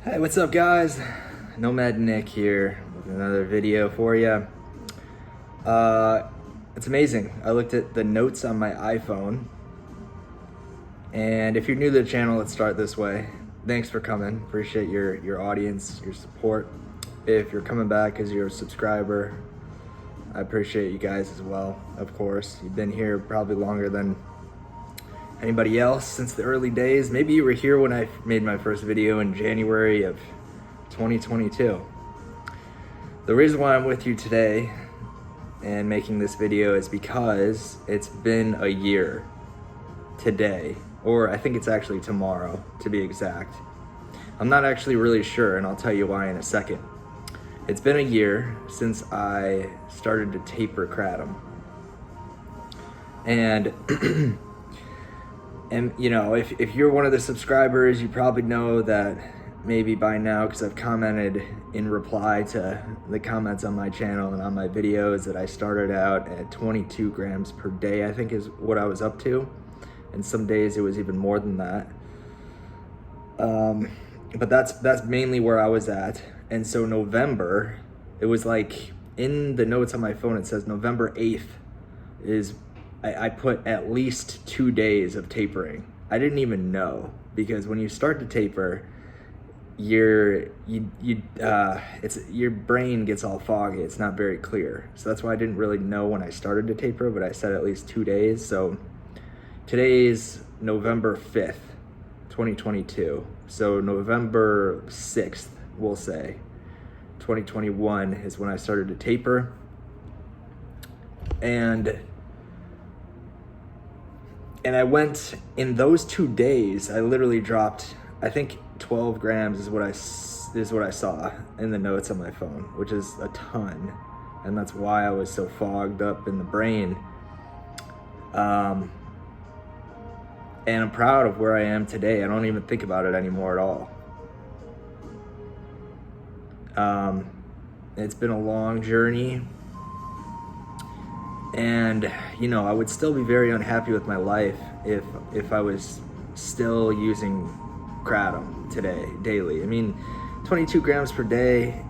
Hey, what's up guys? Nomad Nick here with another video for you. It's amazing. I looked at the notes on my iPhone, and if you're new to the channel, let's start this way. Thanks for coming. Appreciate your audience, your support. If you're coming back as you're a subscriber, I appreciate you guys as well, of course. You've been here probably longer than anybody else since the early days. Maybe you were here when I made my first video in January of 2022. The reason why I'm with you today and making this video is because it's been a year today, or I think it's actually tomorrow to be exact. I'm not actually really sure, and I'll tell you why in a second. It's been a year since I started to taper Kratom. And and you know, if you're one of the subscribers, you probably know that maybe by now, because I've commented in reply to the comments on my channel and on my videos, that I started out at 22 grams per day, I think is what I was up to. And some days it was even more than that. But that's mainly where I was at. And so November, it was like in the notes on my phone, it says November 8th is, I put at least 2 days of tapering. I didn't even know, because when you start to taper, your brain gets all foggy. It's not very clear. So that's why I didn't really know when I started to taper, but I said at least 2 days. So today's November 5th, 2022. So November 6th, we'll say, 2021 is when I started to taper. And I went, in those 2 days, I literally dropped, I think 12 grams is what I saw in the notes on my phone, which is a ton. And that's why I was so fogged up in the brain. And I'm proud of where I am today. I don't even think about it anymore at all. It's been a long journey. And, you know, I would still be very unhappy with my life if I was still using Kratom today, daily. I mean, 22 grams per day,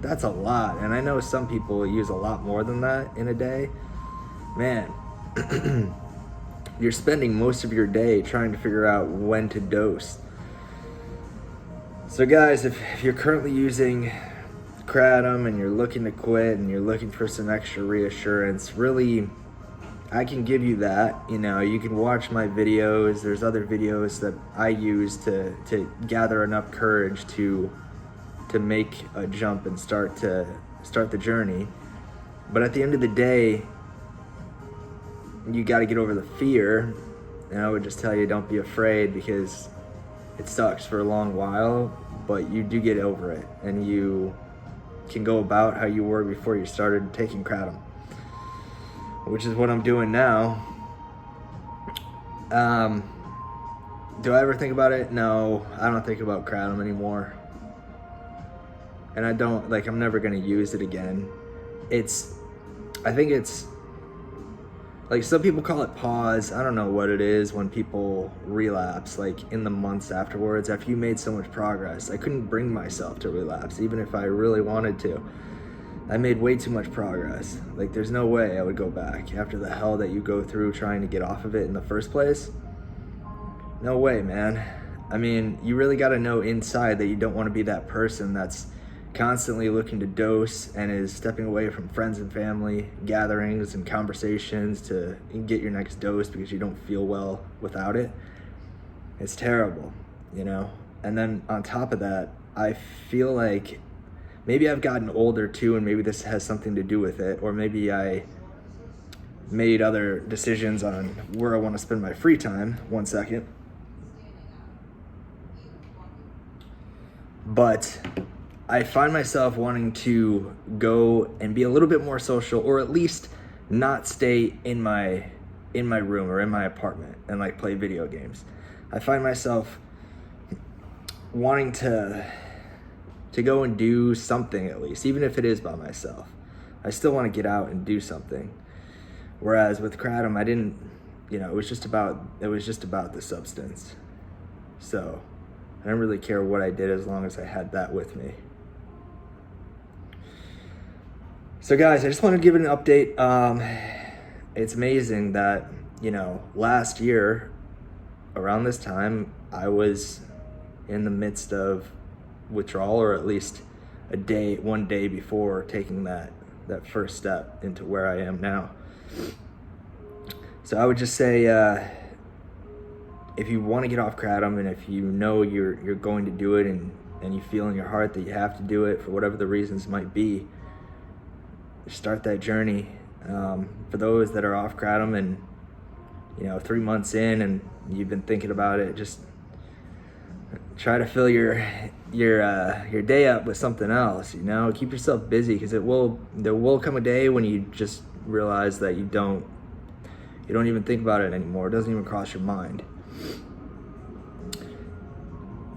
that's a lot. And I know some people use a lot more than that in a day. Man, you're spending most of your day trying to figure out when to dose. So guys, if you're currently using Kratom and you're looking to quit and you're looking for some extra reassurance, really, I can give you that. You know, you can watch my videos. There's other videos that I use to gather enough courage to make a jump and start the journey. But at the end of the day, you got to get over the fear. And I would just tell you, don't be afraid, because it sucks for a long while, but you do get over it, and you can go about how you were before you started taking Kratom, which is what I'm doing now. Do I ever think about it? No, I don't think about Kratom anymore. And I don't, like, I'm never gonna use it again. I think it's, like, some people call it pause. I don't know what it is when people relapse, like in the months afterwards, after you made so much progress. I couldn't bring myself to relapse, even if I really wanted to. I made way too much progress. Like, there's no way I would go back after the hell that you go through trying to get off of it in the first place. No way, man. I mean, you really got to know inside that you don't want to be that person that's constantly looking to dose and is stepping away from friends and family gatherings and conversations to get your next dose because you don't feel well without it. It's terrible, you know? And then on top of that, I feel like maybe I've gotten older too, and maybe this has something to do with it, or maybe I made other decisions on where I want to spend my free time. One second. But I find myself wanting to go and be a little bit more social, or at least not stay in my room or in my apartment and like play video games. I find myself wanting to go and do something, at least, even if it is by myself. I still want to get out and do something. Whereas with Kratom, I didn't, you know, it was just about the substance. So I didn't really care what I did as long as I had that with me. So guys, I just wanted to give it an update. It's amazing that, you know, last year around this time, I was in the midst of withdrawal, or at least one day before taking that first step into where I am now. So I would just say, if you want to get off Kratom, and if you know you're going to do it, and you feel in your heart that you have to do it for whatever the reasons might be, start that journey. For those that are off Kratom and, you know, 3 months in and you've been thinking about it, just try to fill your day up with something else. You know, keep yourself busy, because there will come a day when you just realize that you don't even think about it anymore. It doesn't even cross your mind.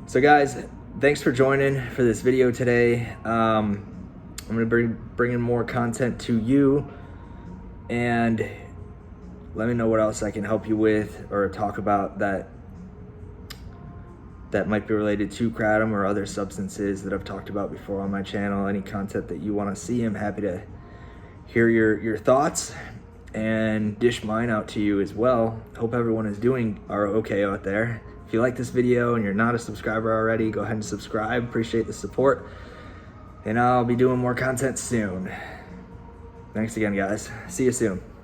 So guys, thanks for joining for this video today. I'm gonna bring in more content to you, and let me know what else I can help you with or talk about that might be related to Kratom or other substances that I've talked about before on my channel. Any content that you want to see, I'm happy to hear your thoughts and dish mine out to you as well. Hope everyone is are okay out there. If you like this video and you're not a subscriber already, go ahead and subscribe. Appreciate the support, and I'll be doing more content soon. Thanks again, guys. See you soon.